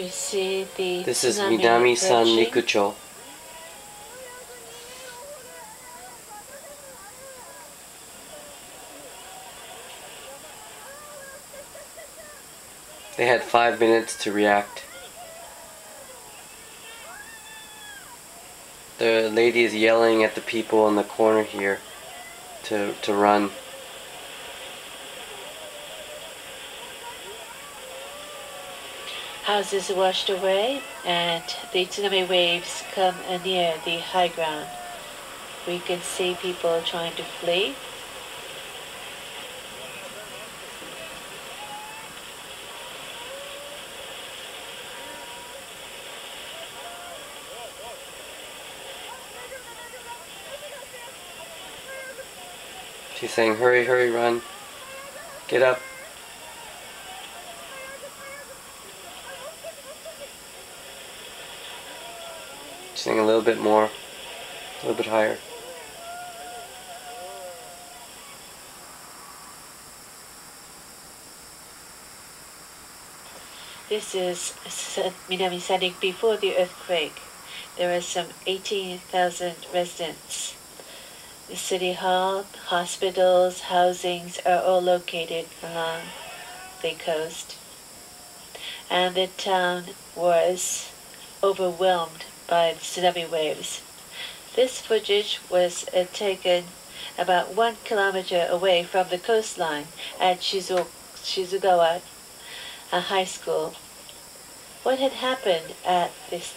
you see the This is tsunami Minami approaching? Rikuzenchou. They had 5 minutes to react. The lady is yelling at the people in the corner here to run. Houses washed away and the tsunami waves come near the high ground. We can see people trying to flee. She's saying, hurry, hurry, run. Get up. She's saying a little bit more. A little bit higher. This is Minami standing before the earthquake. There are some 18,000 residents. The city hall, hospitals, housings are all located along the coast. And the town was overwhelmed by the tsunami waves. This footage was taken about 1 kilometer away from the coastline at Shizugawa High School. What had happened at this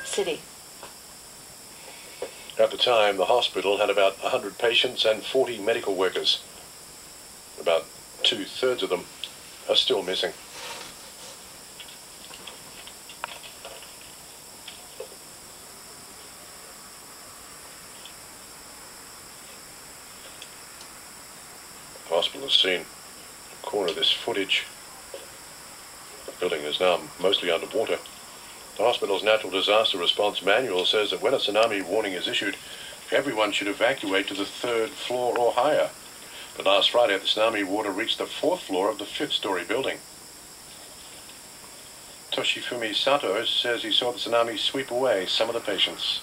city? At the time, the hospital had about 100 patients and 40 medical workers. About 2/3 of them are still missing. The hospital has seen a corner of this footage. The building is now mostly underwater. The hospital's natural disaster response manual says that when a tsunami warning is issued, everyone should evacuate to the 3rd floor or higher. But last Friday, the tsunami water reached the 4th floor of the 5th-story building. Toshifumi Sato says he saw the tsunami sweep away some of the patients.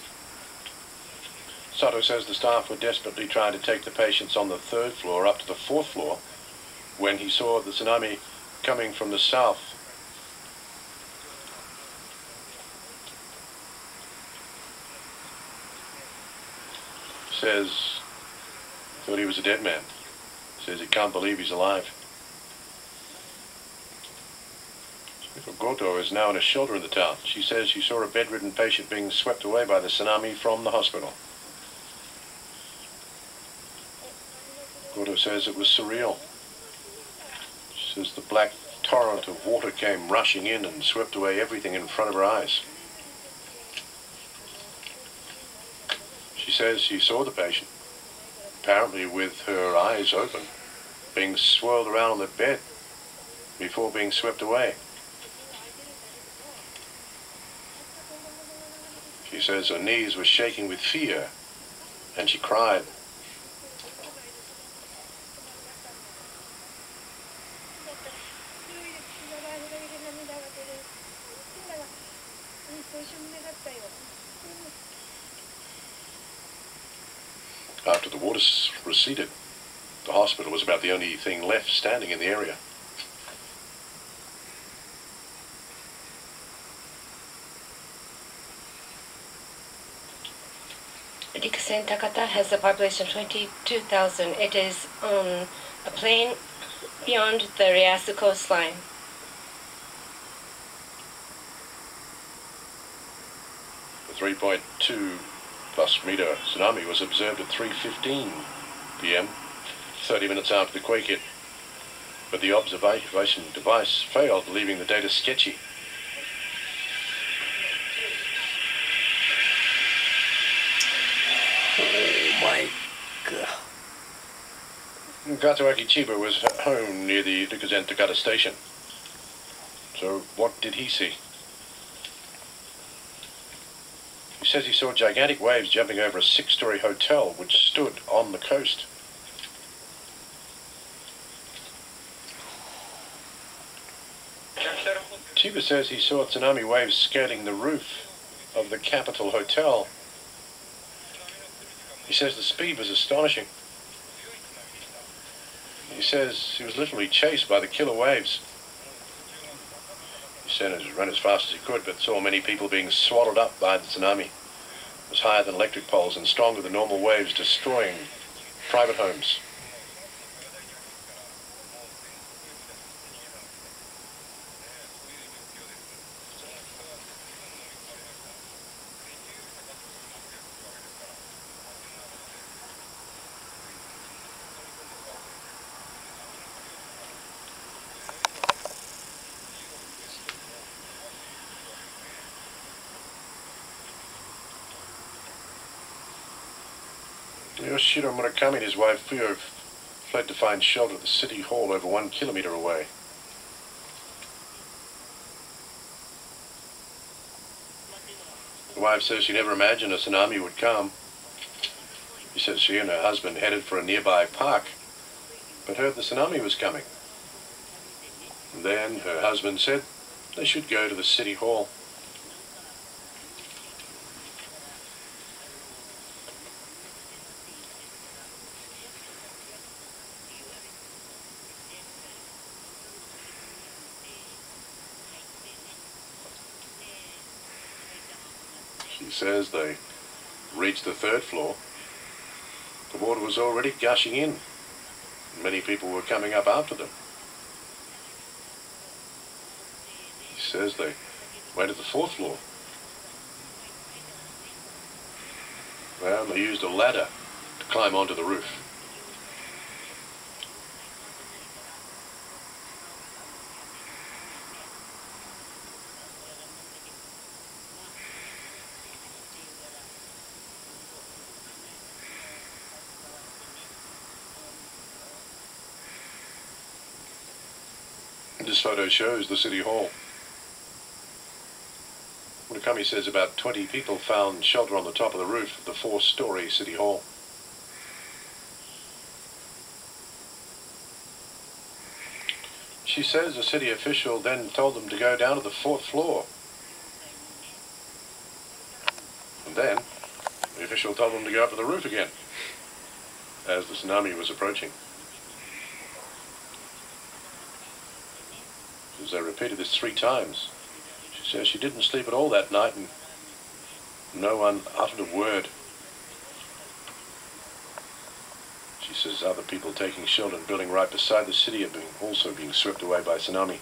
Sato says the staff were desperately trying to take the patients on the 3rd floor up to the 4th floor when he saw the tsunami coming from the south. Says thought he was a dead man. Says he can't believe he's alive. Goto is now in a shelter in the town. She says she saw a bedridden patient being swept away by the tsunami from the hospital. Goto says it was surreal. She says the black torrent of water came rushing in and swept away everything in front of her eyes. She says she saw the patient, apparently with her eyes open, being swirled around on the bed before being swept away. She says her knees were shaking with fear, and she cried. After the water receded, the hospital was about the only thing left standing in the area. Rikuzenchou has a population of 22,000. It is on a plain beyond the Ryasu coastline. The 3.2 plus meter tsunami was observed at 3:15 p.m., 30 minutes after the quake hit. But the observation device failed, leaving the data sketchy. Oh my god. Katsuaki Chiba was home near the Rikuzenchou station. So what did he see? He says he saw gigantic waves jumping over a 6-story hotel which stood on the coast. Chiba says he saw tsunami waves scaling the roof of the Capitol Hotel. He says the speed was astonishing. He says he was literally chased by the killer waves. He said he ran as fast as he could, but saw many people being swallowed up by the tsunami. It was higher than electric poles and stronger than normal waves, destroying private homes. Yoshiro Murakami and his wife Fuyo fled to find shelter at the city hall over 1 kilometer away. The wife says she never imagined a tsunami would come. She says she and her husband headed for a nearby park, but heard the tsunami was coming. And then her husband said they should go to the city hall. She says they reached the 3rd floor. The water was already gushing in. Many people were coming up after them. She says they went to the 4th floor. Well, they used a ladder to climb onto the roof. This photo shows the city hall. Murakami says about 20 people found shelter on the top of the roof of the 4-story city hall. She says a city official then told them to go down to the 4th floor. And then the official told them to go up to the roof again as the tsunami was approaching. As they repeated this 3 times. She says she didn't sleep at all that night and no one uttered a word. She says other people taking shelter and building right beside the city are also being swept away by tsunami.